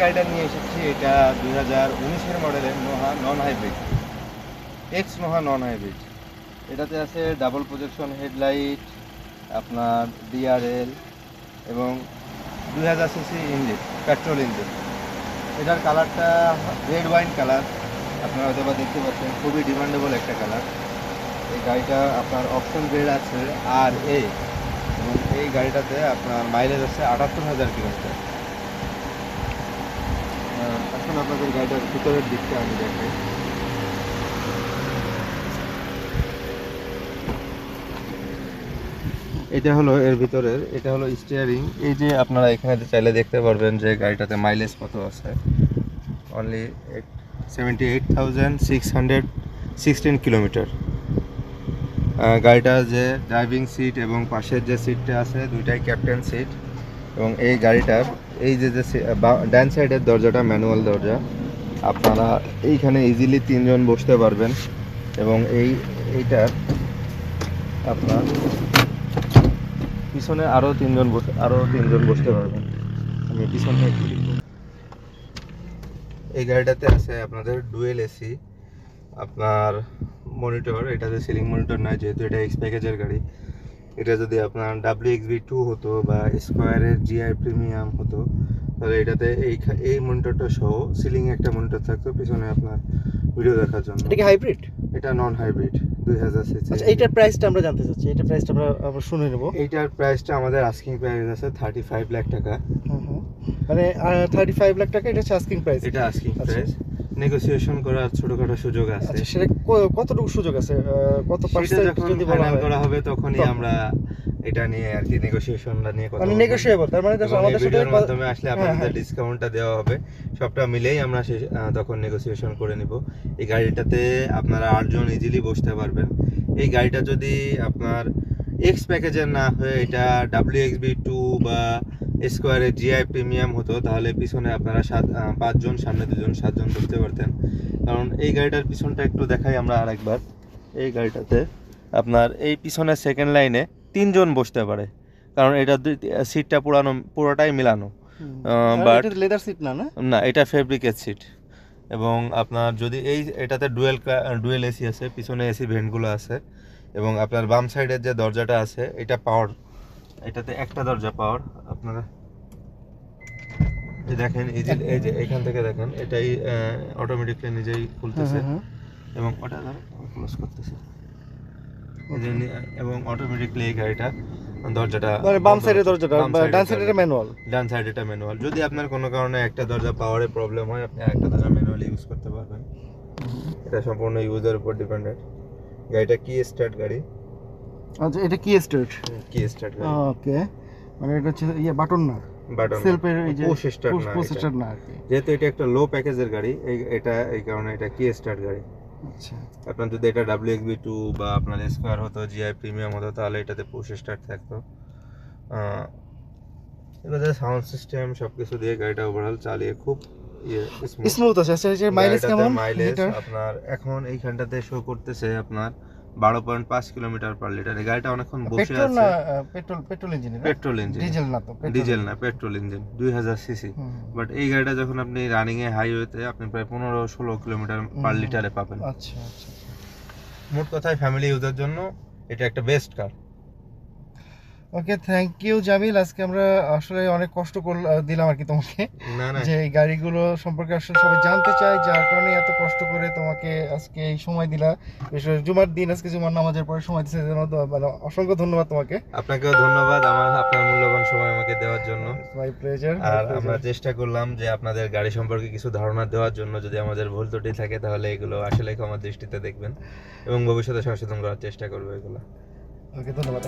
গাড়িটা নিয়ে এসেছি, এটা 2019-এর মডেলের Noha non hybrid, x Noha non hybrid. এটাতে আছে ডাবল প্রজেকশন হেডলাইট, আপনার ডিআরএল এবং 2000 সিসি ইঞ্জিন, পেট্রোল ইঞ্জিন। এটার কালারটা রেড ওয়াইন কালার, আপনারা হয়তো বা দেখতে পাচ্ছেন, খুবই ডিমান্ডেবল একটা কালার। এই গাড়িটা আপনার অপশন গ্রেড আছে আর এ, এবং এই গাড়িটাতে আপনার মাইলেজ আছে 78,000 কিলোমিটার। এখন আপনাদের গাড়িটার ভিতরের দিকটা আমি দেখাই। এটা হলো এর ভিতরের, এটা হলো স্টিয়ারিং। এই যে আপনারা এখানে চাইলে দেখতে পারবেন যে গাড়িটাতে মাইলেজ কত আছে, অনলি 78,616 কিলোমিটার। গাড়িটার যে ড্রাইভিং সিট এবং পাশের যে সিটটা আছে, দুইটাই ক্যাপ্টেন সিট। এবং এই গাড়িটার এই যে ডান সাইডের দরজাটা ম্যানুয়াল দরজা, আপনারা এইখানে ইজিলি 3 জন বসতে পারবেন। এবং এইটার আপনার পিছনে আরও 3 জন বসতে পারবেন। আমি পিছনে একটু লিখব। এই গাড়িটাতে আছে আপনাদের ডুয়েল এসি, আপনার মনিটর। এটাতে সিলিং মনিটর নয়, যেহেতু এটা এক্স প্যাকেজের গাড়ি। এটা যদি আপনার WXB2 হতো বা স্কোয়ারের GI প্রিমিয়াম হতো, তাহলে এটাতে এই মনিটরটা সহ সিলিং একটা মনিটর থাকতো পিছনে আপনার ভিডিও দেখার জন্য। এটা কি হাইব্রিড? এটা নন হাইব্রিড, 2000 সিসি। আচ্ছা, এইটার প্রাইসটা আমরা জানতে চাচ্ছি, এইটার প্রাইসটা আমরা শুনে নেব। এইটার প্রাইসটা আমাদের আস্কিং প্রাইস আছে 35 লাখ টাকা। মানে 35 লাখ টাকা এটা হচ্ছে আস্কিং প্রাইস। এটা আস্কিং প্রাইস, নেগোসিয়েশন করার ছোটখাটো সুযোগ আছে। আচ্ছা, সেটা কতটুকু সুযোগ আছে, কত পার্সেন্ট যখন যদি বলা ফাইনাল হয়? করা হবে তখনই আমরা এটা নিয়ে আর কি নেগোসিয়েশনটা নিয়ে কথা মানে বলবো। নেগোশিয়েবল, তার মানে দেখো আমাদের সাথে ভিডিওর মাধ্যমে আসলে হ্যাঁ, আপনাদের হ্যাঁ। ডিসকাউন্টটা দেওয়া হবে। সবটা মিলেই আমরা তখন নেগোসিয়েশন করে নিব। এই গাড়িটাতে আপনারা 8 জন ইজিলি বসতে পারবেন। এই গাড়িটা যদি আপনার এক্স প্যাকেজের না হয়ে এটা WXB2 বা স্কোয়ারের GI প্রিমিয়াম হতো, তাহলে পিছনে আপনারা 5 জন, সামনে 2 জন, 7 জন বসতে পারতেন। কারণ এই গাড়িটার পিছনটা একটু দেখাই আমরা আরেকবার। এই গাড়িটাতে আপনার এই পিছনের সেকেন্ড লাইনে 3 জন বসতে পারে, কারণ এটা সিটটা পুরোটাই মিলানো। বাট এটা লেদার সিট না, না, এটা ফেব্রিকের সিট। এবং আপনার যদি এটাতে ডুয়েল এসি আছে, পিছনে এসি ভেন্টগুলো আছে। এবং আপনার বাম সাইডের যে দরজাটা আছে এটা পাওয়ার, এটাতে একটা দরজা পাওয়ার। আপনারা এই দেখেন, এই যে এখান থেকে দেখেন, এটাই অটোমেটিকলি নিজেই খুলতেছে এবং ওটা ক্লোজ করতেছে। এবং অটোমেটিকলি এই গাড়িটা দরজাটা, মানে বাম সাইডের দরজাটা, ডান সাইডের ম্যানুয়াল। ডান সাইড এটা ম্যানুয়াল। যদি আপনার কোনো কারণে একটা দরজা পাওয়ারে প্রবলেম হয়, আপনি একটা দরজা ম্যানুয়ালি ইউজ করতে পারবেন। এটা সম্পূর্ণ ইউজার উপর ডিপেন্ডেন্ট। গাড়িটা কি স্টার্ট গাড়ি। আচ্ছা, এটা কি স্টার্ট? কি স্টার্ট গাড়ি। ওকে, মানে এটা হচ্ছে বাটন না, বাটন, সেলফের এই যে পুশ স্টার্ট না আর কি। যেহেতু এটা একটা লো প্যাকেজের গাড়ি, এই কারণে এটা কি স্টার্ট গাড়ি। আচ্ছা, আপনার যদি এটা WXB2 বা আপনার স্কোয়ার হতো, GI প্রিমিয়াম হতো, তাহলে এটাতে পুশ স্টার্ট থাকতো। এবারে সাউন্ড সিস্টেম সবকিছু দিয়ে গাড়িটা ওভারঅল চালিয়ে খুব স্মুথ আছে। আচ্ছা, মাইলেজ কেমন? মাইলেজ আপনার এখন এইখানটাতে শো করতেছে আপনার 12.5 কিলোমিটার পার লিটার। এই গাড়িটা অনেকক্ষণ বসে আছে। পেট্রোল ইঞ্জিন, ডিজেল না তো, ডিজেল না, পেট্রোল ইঞ্জিন, 2000 সিসি। বাট এই গাড়িটা যখন আপনি রানিং এ হাইওয়েতে আপনি প্রায় 15-16 কিলোমিটার পার লিটারে পাবেন। আচ্ছা আচ্ছা, মোট কথায় ফ্যামিলি ইউজের জন্য এটা একটা best car. Okay, thank you Jamil. আজকে আমরা আসলে অনেক কষ্ট দিলাম আর কি তোমাকে, না যে এই গাড়িগুলো সম্পর্কে আসলে সবাই জানতে চায়, যার কারণে এত কষ্ট করে তোমাকে আজকে এই সময় দিলা। বিশেষ করে জুমার দিন, আজকে জুমার নামাজের পরে সময় দিতে জন্য মানে অসংখ্য ধন্যবাদ তোমাকে। আপনাকেও ধন্যবাদ আপনার মূল্যবান সময় আমাকে দেওয়ার জন্য। My pleasure. আর আমরা চেষ্টা করলাম যে আপনাদের গাড়ি সম্পর্কে কিছু ধারণা দেওয়ার জন্য। যদি আমাদের ভুল ত্রুটি থাকে তাহলে এগুলো আসলে ক্ষমার দৃষ্টিতে দেখবেন এবং ভবিষ্যতে সংশোধন করার চেষ্টা করবো এগুলো। ওকে, ধন্যবাদ।